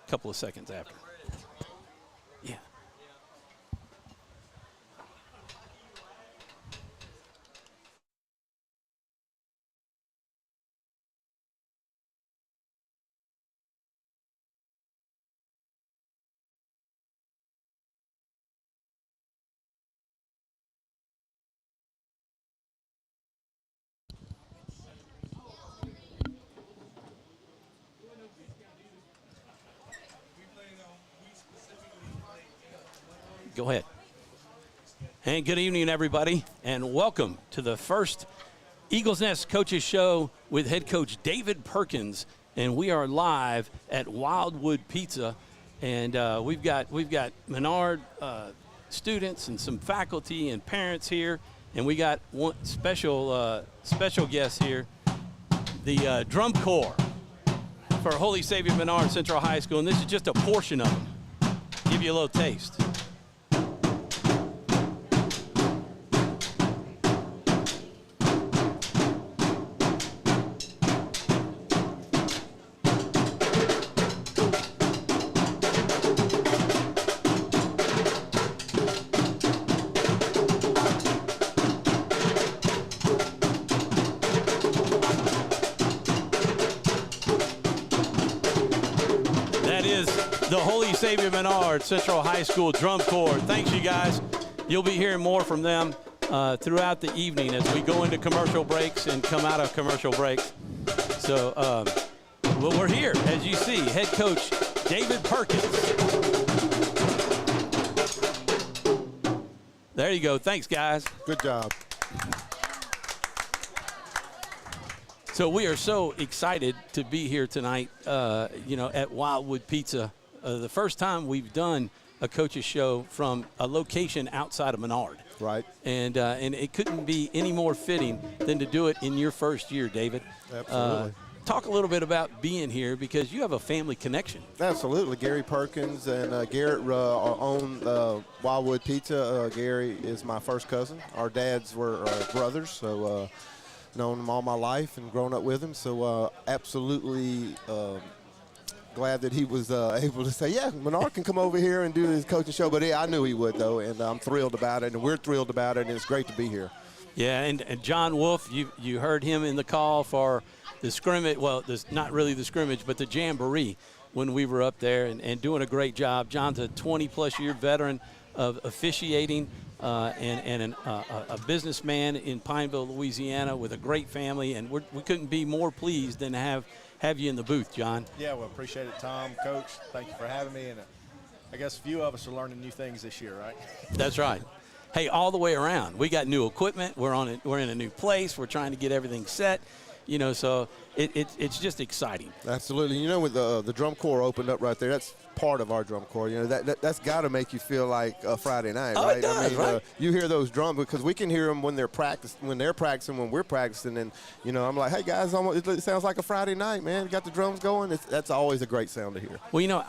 a couple of seconds after. Yeah. Go ahead. And good evening, everybody, and welcome to the first Eagles Nest Coaches Show with Head Coach David Perkins. And we are live at Wildwood Pizza, and we've got Menard students and some faculty and parents here, and we got one special guest here, the drum corps for Holy Savior Menard Central High School, and this is just a portion of them. Give you a little taste. The Holy Savior Menard Central High School Drum Corps. Thanks, you guys. You'll be hearing more from them throughout the evening as we go into commercial breaks and come out of commercial breaks. So, well, we're here, as you see, Head Coach David Perkins. There you go. Thanks, guys. Good job. So we are so excited to be here tonight, at Wildwood Pizza. The first time we've done a coach's show from a location outside of Menard. Right. And it couldn't be any more fitting than to do it in your first year, David. Absolutely. Talk a little bit about being here because you have a family connection. Absolutely. Gary Perkins and Garrett own Wildwood Pizza. Gary is my first cousin. Our dads were brothers, so known him all my life and grown up with him. So absolutely glad that he was able to say, yeah, Menard can come over here and do his coaching show. But I knew he would, though, and I'm thrilled about it, and we're thrilled about it, and it's great to be here. Yeah, and John Wolf, you heard him in the call for the scrimmage. Well, not really the scrimmage, but the jamboree when we were up there and doing a great job. John's a 20-plus year veteran of officiating and a businessman in Pineville, Louisiana, with a great family, and we couldn't be more pleased than to have you in the booth, John. Yeah, well, appreciate it, Tom, Coach. Thank you for having me, and I guess a few of us are learning new things this year, right? That's right. Hey, all the way around. We got new equipment. We're in a new place. We're trying to get everything set. So it's just exciting. Absolutely. With the drum corps opened up right there, that's part of our drum corps. That's got to make you feel like a Friday night, right? It does, right? You hear those drums because we can hear them when they're practicing, when we're practicing, and I'm like, hey guys, it sounds like a Friday night, man. You got the drums going. That's always a great sound to hear. Well,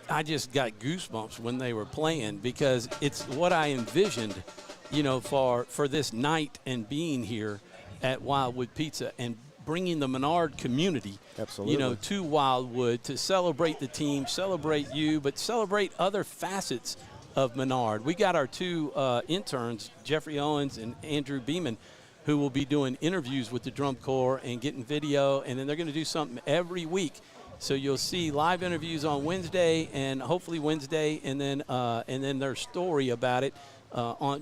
I just got goosebumps when they were playing because it's what I envisioned, for this night and being here at Wildwood Pizza and bringing the Menard community, absolutely, to Wildwood to celebrate the team, celebrate you, but celebrate other facets of Menard. We got our two interns, Jeffrey Owens and Andrew Beeman, who will be doing interviews with the drum corps and getting video, and then they're going to do something every week. So you'll see live interviews on Wednesday and hopefully Wednesday, and then their story about it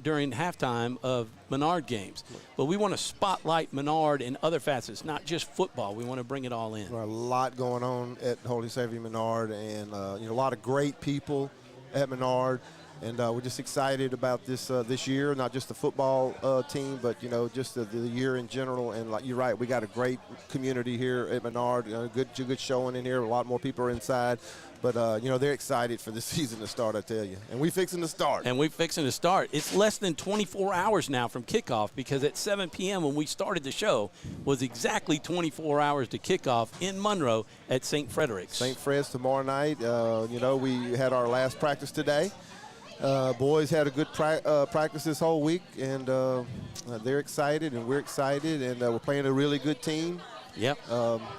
during halftime of Menard games. But we want to spotlight Menard and other facets, not just football. We want to bring it all in. A lot going on at Holy Savior Menard, and a lot of great people at Menard. And we're just excited about this year, not just the football team, but, just the year in general. And like you're right, we got a great community here at Menard, good showing in here. A lot more people are inside. But, they're excited for the season to start, I tell you. And we fixing to start. It's less than 24 hours now from kickoff because at 7 p.m. when we started the show was exactly 24 hours to kickoff in Monroe at St. Frederick's. St. Fred's tomorrow night. We had our last practice today. Boys had a good practice this whole week, and they're excited, and we're excited, and we're playing a really good team. Yep.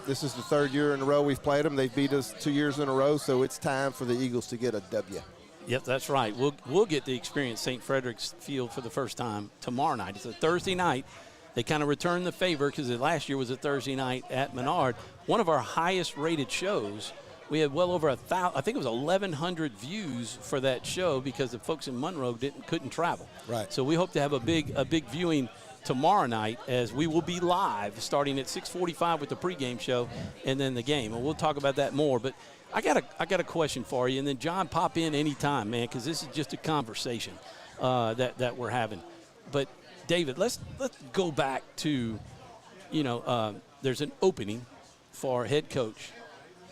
This is the third year in a row we've played them. They've beat us 2 years in a row, so it's time for the Eagles to get a W. Yep, that's right. We'll get to experience St. Frederick's Field for the first time tomorrow night. It's a Thursday night. They kind of returned the favor because last year was a Thursday night at Menards. One of our highest rated shows. We had well over 1,000, I think it was 1,100 views for that show because the folks in Monroe couldn't travel. Right. So we hope to have a big viewing tomorrow night, as we will be live starting at 6:45 with the pregame show and then the game. And we'll talk about that more. But I got a question for you, and then John, pop in anytime, man, because this is just a conversation that we're having. But David, let's go back to, there's an opening for head coach,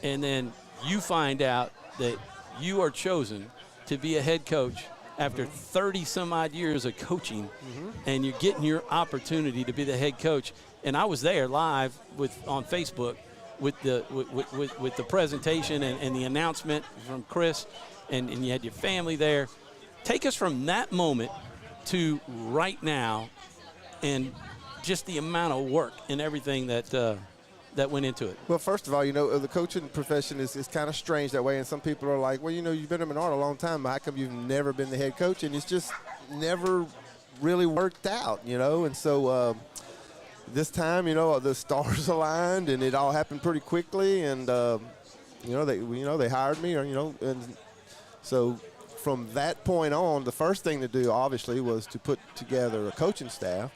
and then you find out that you are chosen to be a head coach after 30 some odd years of coaching, and you're getting your opportunity to be the head coach. And I was there live on Facebook with the presentation and the announcement from Chris, and you had your family there. Take us from that moment to right now, and just the amount of work and everything that went into it. Well, first of all, the coaching profession is kind of strange that way, and some people are like, well, you've been in Menard a long time, how come you've never been the head coach? And it's just never really worked out, and so this time, the stars aligned, and it all happened pretty quickly, and they hired me, and so from that point on, the first thing to do, obviously, was to put together a coaching staff,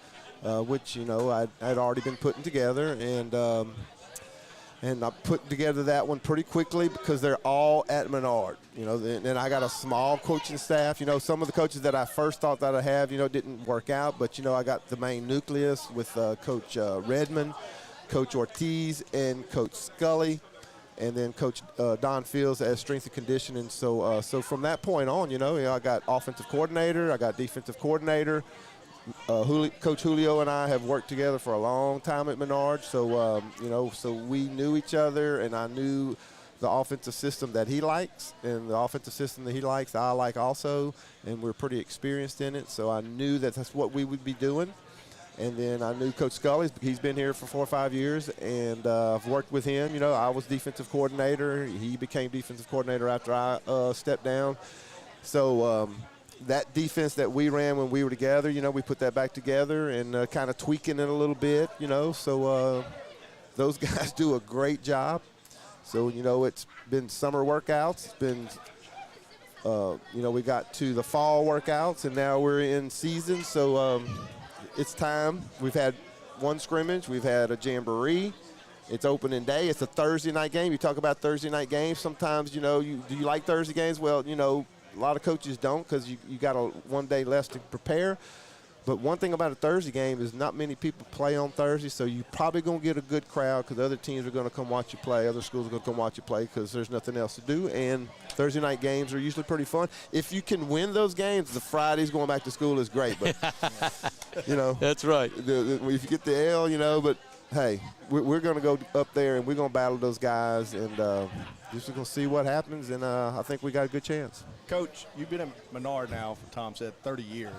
which I'd already been putting together, and I put together that one pretty quickly because they're all at Menard. Then I got a small coaching staff. Some of the coaches that I first thought that I'd have, didn't work out, but I got the main nucleus with Coach Redmond, Coach Ortiz, and Coach Scully, and then Coach Don Fields as strength and conditioning. So from that point on, I got offensive coordinator, I got defensive coordinator. Coach Julio and I have worked together for a long time at Menards, so so we knew each other, and I knew the offensive system that he likes, and the offensive system that he likes, I like also, and we're pretty experienced in it. So I knew that that's what we would be doing. And then I knew Coach Scully. He's been here for 4 or 5 years, and I've worked with him. I was defensive coordinator. He became defensive coordinator after I stepped down. So that defense that we ran when we were together, we put that back together and kind of tweaking it a little bit, So those guys do a great job. So, it's been summer workouts. It's been, we got to the fall workouts, and now we're in season. So it's time. We've had one scrimmage. We've had a jamboree. It's opening day. It's a Thursday night game. You talk about Thursday night games. Sometimes, do you like Thursday games? Well, a lot of coaches don't because you got one day less to prepare. But one thing about a Thursday game is not many people play on Thursday, so you're probably going to get a good crowd because other teams are going to come watch you play. Other schools are going to come watch you play because there's nothing else to do. And Thursday night games are usually pretty fun. If you can win those games, the Fridays going back to school is great. But, That's right. If you get the L, but, hey, we're going to go up there and we're going to battle those guys and just going to see what happens. And I think we got a good chance. Coach, you've been at Menard now, Tom said, 30 years.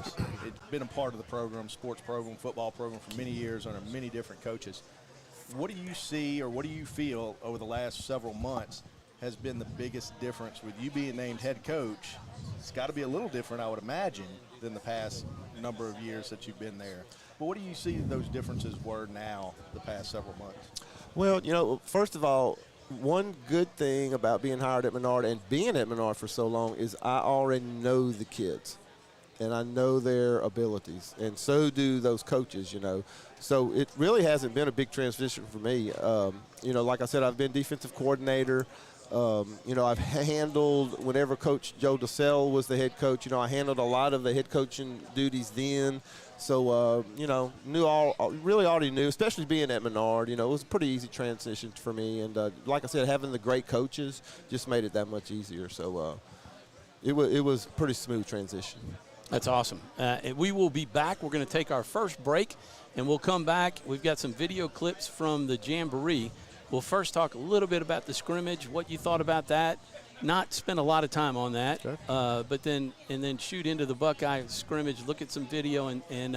It's been a part of the program, sports program, football program for many years under many different coaches. What do you see or what do you feel over the last several months has been the biggest difference with you being named head coach? It's got to be a little different, I would imagine, than the past number of years that you've been there. But what do you see those differences were now the past several months? Well, first of all, one good thing about being hired at Menard and being at Menard for so long is I already know the kids, and I know their abilities, and so do those coaches, So it really hasn't been a big transition for me. Like I said, I've been defensive coordinator. I've handled, whenever Coach Joe DeSalle was the head coach, I handled a lot of the head coaching duties then. So, really already knew, especially being at Menard, it was a pretty easy transition for me. And like I said, having the great coaches just made it that much easier. So it was a pretty smooth transition. That's awesome. We will be back. We're going to take our first break, and we'll come back. We've got some video clips from the Jamboree. We'll first talk a little bit about the scrimmage, what you thought about that. Not spend a lot of time on that, sure. But then shoot into the Buckeye scrimmage, look at some video and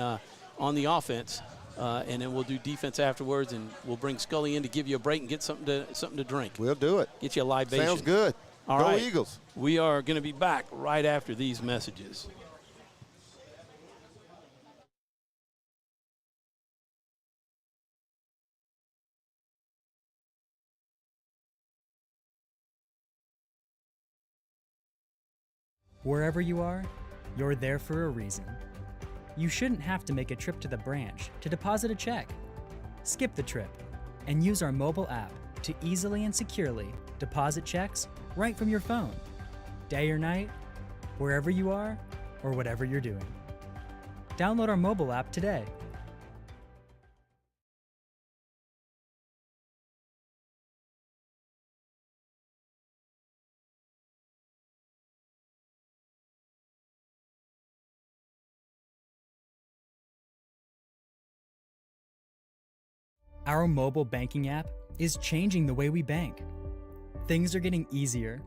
on the offense. and then we'll do defense afterwards, and we'll bring Scully in to give you a break and get something to drink. We'll do it. Get you a libation. Sounds good. All Go right. Eagles. We are going to be back right after these messages. Wherever you are, you're there for a reason. You shouldn't have to make a trip to the branch to deposit a check. Skip the trip and use our mobile app to easily and securely deposit checks right from your phone, day or night, wherever you are or whatever you're doing. Download our mobile app today. Our mobile banking app is changing the way we bank. Things are getting easier,